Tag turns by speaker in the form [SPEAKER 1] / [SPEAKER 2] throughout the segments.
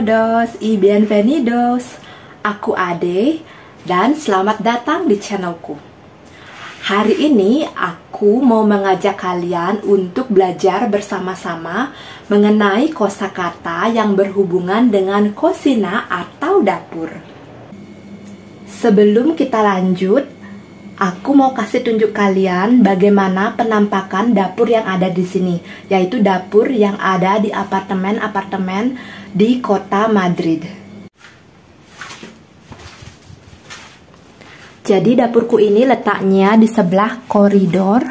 [SPEAKER 1] todos y bienvenidos. Aku Ade dan selamat datang di channelku. Hari ini aku mau mengajak kalian untuk belajar bersama-sama mengenai kosakata yang berhubungan dengan kusina atau dapur. Sebelum kita lanjut, aku mau kasih tunjuk kalian bagaimana penampakan dapur yang ada di sini, yaitu dapur yang ada di apartemen-apartemen di kota Madrid. Jadi dapurku ini letaknya di sebelah koridor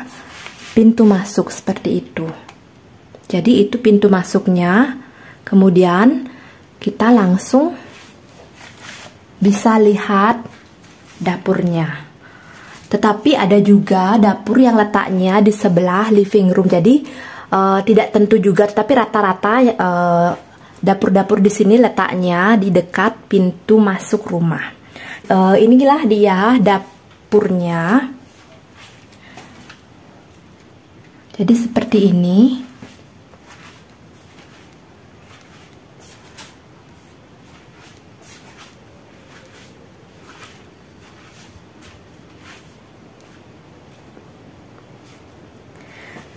[SPEAKER 1] pintu masuk seperti itu. Jadi itu pintu masuknya. Kemudian kita langsung bisa lihat dapurnya. Tetapi ada juga dapur yang letaknya di sebelah living room. Jadi tidak tentu juga, tapi rata-rata dapur-dapur di sini letaknya di dekat pintu masuk rumah. Inilah dia dapurnya. Jadi seperti ini.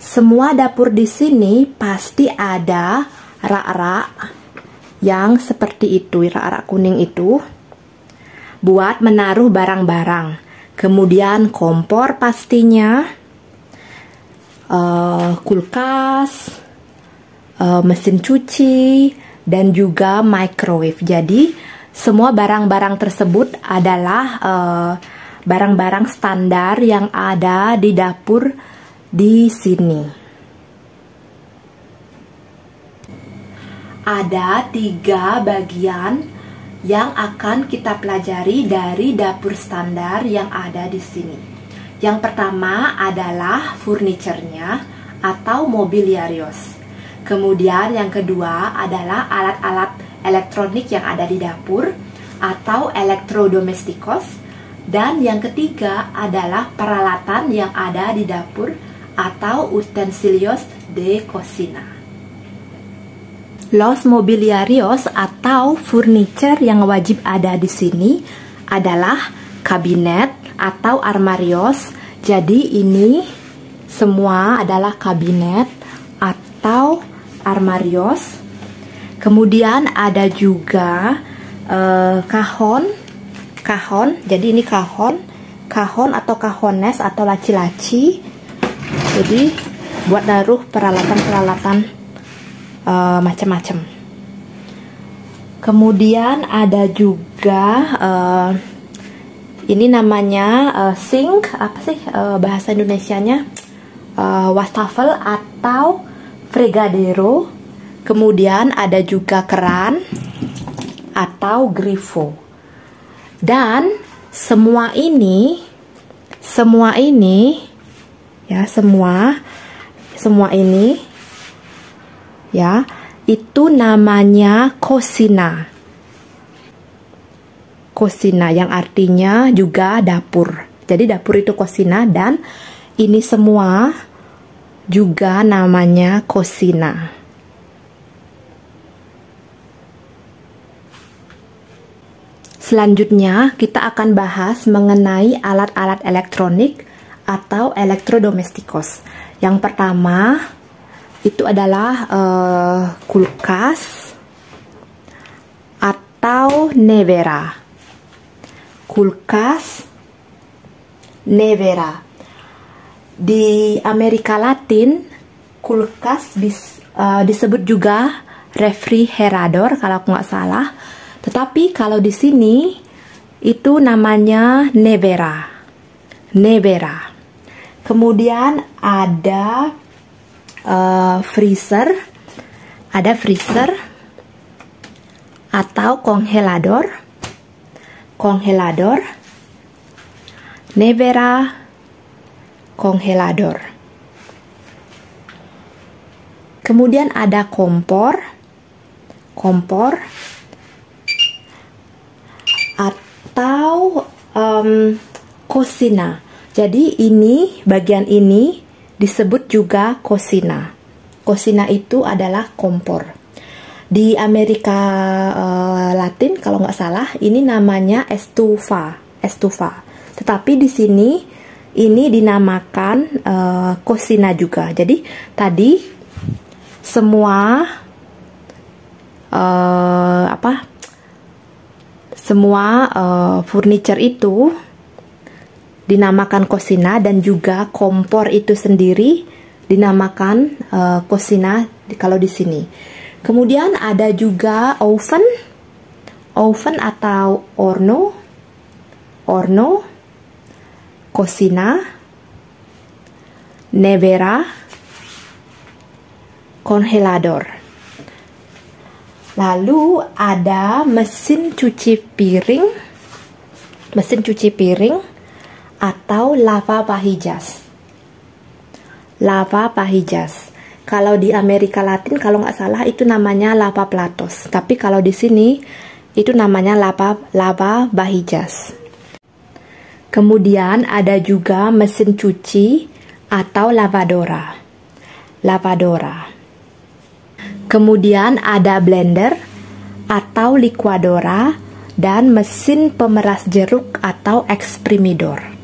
[SPEAKER 1] Semua dapur di sini pasti ada rak-rak yang seperti itu, rak-rak kuning itu, buat menaruh barang-barang. Kemudian kompor pastinya, kulkas, mesin cuci, dan juga microwave. Jadi semua barang-barang tersebut adalah barang-barang standar yang ada di dapur di sini. Ada 3 bagian yang akan kita pelajari dari dapur standar yang ada di sini. Yang pertama adalah furniturnya atau mobiliarios. Kemudian yang kedua adalah alat-alat elektronik yang ada di dapur atau elektrodomestikos. Dan yang ketiga adalah peralatan yang ada di dapur atau utensilios de cocina. Los mobiliarios atau furniture yang wajib ada di sini adalah kabinet atau armarios. Jadi ini semua adalah kabinet atau armarios. Kemudian ada juga kahon. Jadi ini kahon atau cajones atau laci-laci. Jadi buat naruh peralatan-peralatan macam-macam. Kemudian ada juga ini namanya sink, apa sih bahasa Indonesianya, wastafel atau fregadero. Kemudian ada juga keran atau grifo. Dan semua ini ya, semua ini ya, itu namanya kusina. Kusina yang artinya juga dapur. Jadi dapur itu kusina dan ini semua juga namanya kusina. Selanjutnya kita akan bahas mengenai alat-alat elektronik atau elektrodomestikos. Yang pertama itu adalah kulkas atau nevera. Kulkas, nevera. Di Amerika Latin, kulkas disebut juga refrigerador kalau aku nggak salah. Tetapi kalau di sini itu namanya nevera. Nevera. Kemudian ada freezer atau kongelador, nevera, kongelador. Kemudian ada kompor atau kusina. Jadi ini, bagian ini disebut juga kusina. Kusina itu adalah kompor. Di Amerika Latin kalau nggak salah ini namanya estufa, estufa. Tetapi di sini ini dinamakan cocina juga. Jadi tadi semua furniture itu dinamakan cocina, dan juga kompor itu sendiri dinamakan cocina kalau di sini. Kemudian ada juga oven atau horno, cocina, nevera, congelador. Lalu ada mesin cuci piring atau lavavajillas. Lavavajillas. Kalau di Amerika Latin kalau nggak salah itu namanya lavaplatos, tapi kalau di sini itu namanya lavavajillas. Kemudian ada juga mesin cuci atau lavadora. Kemudian ada blender atau liquadora dan mesin pemeras jeruk atau eksprimidor.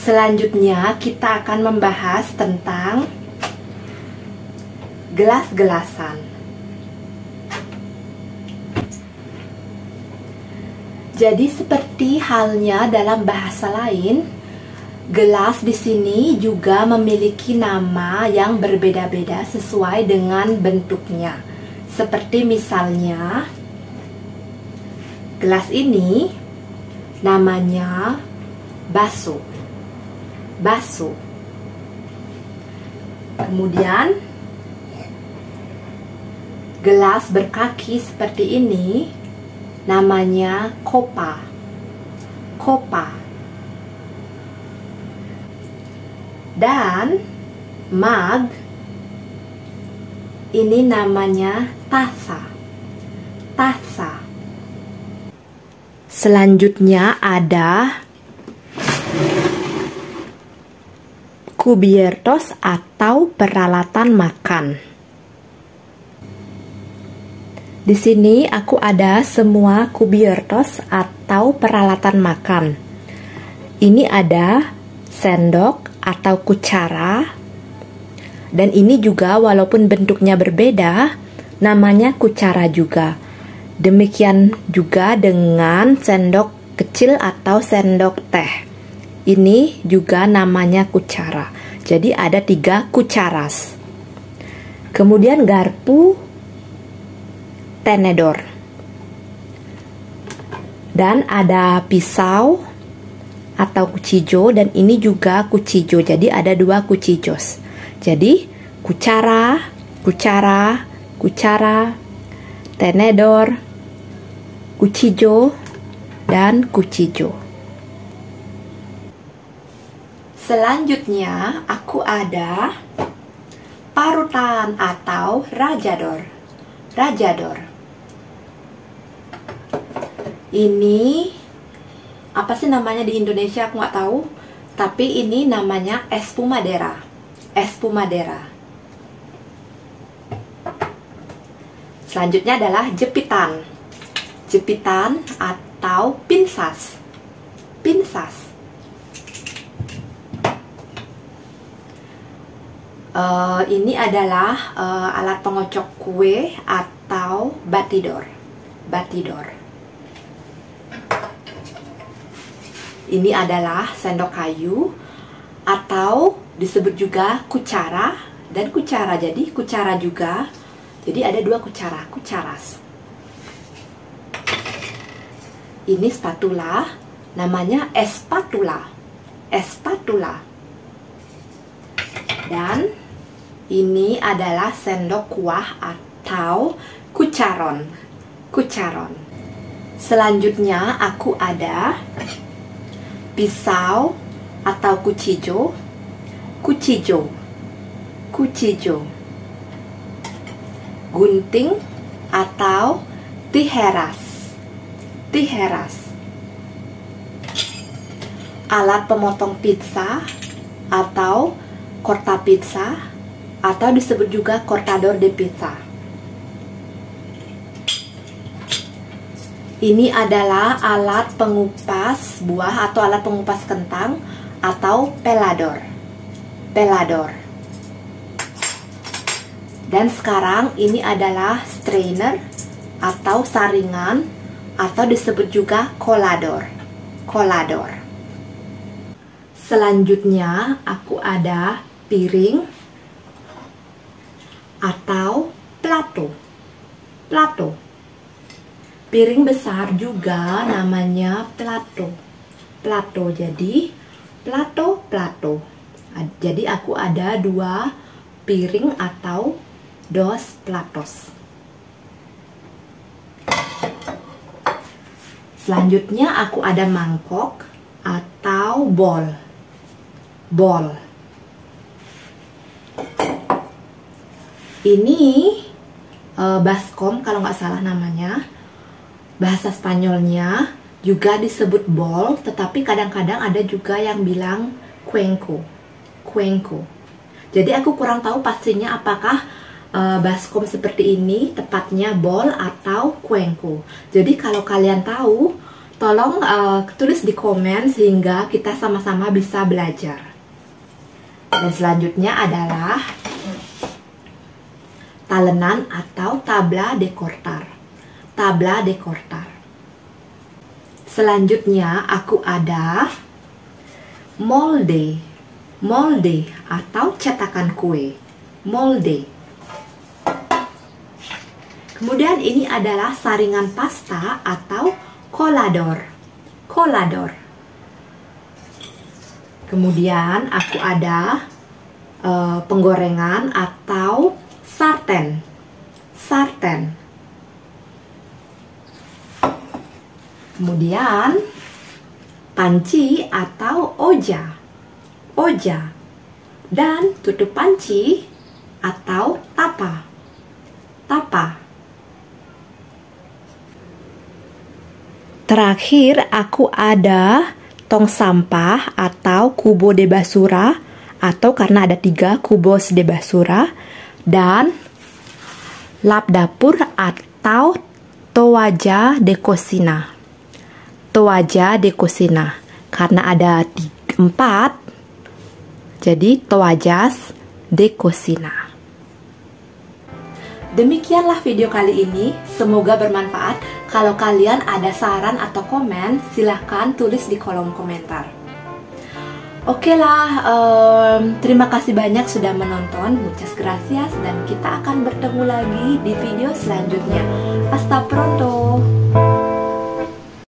[SPEAKER 1] Selanjutnya kita akan membahas tentang gelas-gelasan. Jadi seperti halnya dalam bahasa lain, gelas di sini juga memiliki nama yang berbeda-beda sesuai dengan bentuknya. Seperti misalnya, gelas ini namanya baso. Kemudian, gelas berkaki seperti ini namanya copa. Dan mug ini namanya tasa. Selanjutnya ada cubiertos atau peralatan makan. Di sini aku ada semua cubiertos atau peralatan makan. Ini ada sendok atau kucara, dan ini juga walaupun bentuknya berbeda, namanya kucara juga. Demikian juga dengan sendok kecil atau sendok teh. Ini juga namanya kucara. Jadi ada 3 kucaras. Kemudian garpu, tenedor, dan ada pisau atau cuchillo, dan ini juga cuchillo. Jadi ada 2 cuchillos. Jadi kucara, tenedor, cuchillo, dan cuchillo. Selanjutnya aku ada parutan atau rajador. Ini apa sih namanya di Indonesia, aku nggak tahu, tapi ini namanya espumadera. Selanjutnya adalah jepitan atau pinsas. Ini adalah alat pengocok kue atau batidor. Ini adalah sendok kayu atau disebut juga kucara dan kucara. Jadi kucara juga. Jadi ada 2 kucaras. Ini spatula, namanya espatula. Dan ini adalah sendok kuah atau kucaron. Selanjutnya aku ada pisau atau cuchillo, gunting atau tijeras, alat pemotong pizza atau corta pizza atau disebut juga cortador de pizza. Ini adalah alat pengupas buah atau alat pengupas kentang atau pelador. Dan sekarang ini adalah strainer atau saringan atau disebut juga colador. Selanjutnya aku ada piring atau plato. Piring besar juga namanya plato. Jadi plato. Jadi aku ada 2 piring atau dos platos. Selanjutnya aku ada mangkok atau bowl. Ini baskom kalau nggak salah namanya. Bahasa Spanyolnya juga disebut bowl, tetapi kadang-kadang ada juga yang bilang cuenco. Jadi aku kurang tahu pastinya apakah baskom seperti ini tepatnya bowl atau cuenco. Jadi kalau kalian tahu, tolong tulis di komen sehingga kita sama-sama bisa belajar. Dan selanjutnya adalah talenan atau tabla de cortar. Selanjutnya aku ada molde atau cetakan kue. Kemudian ini adalah saringan pasta atau colador. Kemudian aku ada penggorengan atau sarten. Kemudian panci atau oja. Dan tutup panci atau tapa. Terakhir aku ada tong sampah atau cubo de basura, atau karena ada 3 cubos de basura, dan lap dapur atau toalla de cocina. Karena ada 4, jadi toallas de cocina. Demikianlah video kali ini, semoga bermanfaat. Kalau kalian ada saran atau komen, silahkan tulis di kolom komentar. Oke lah, terima kasih banyak sudah menonton. Muchas gracias, dan kita akan bertemu lagi di video selanjutnya. Hasta pronto.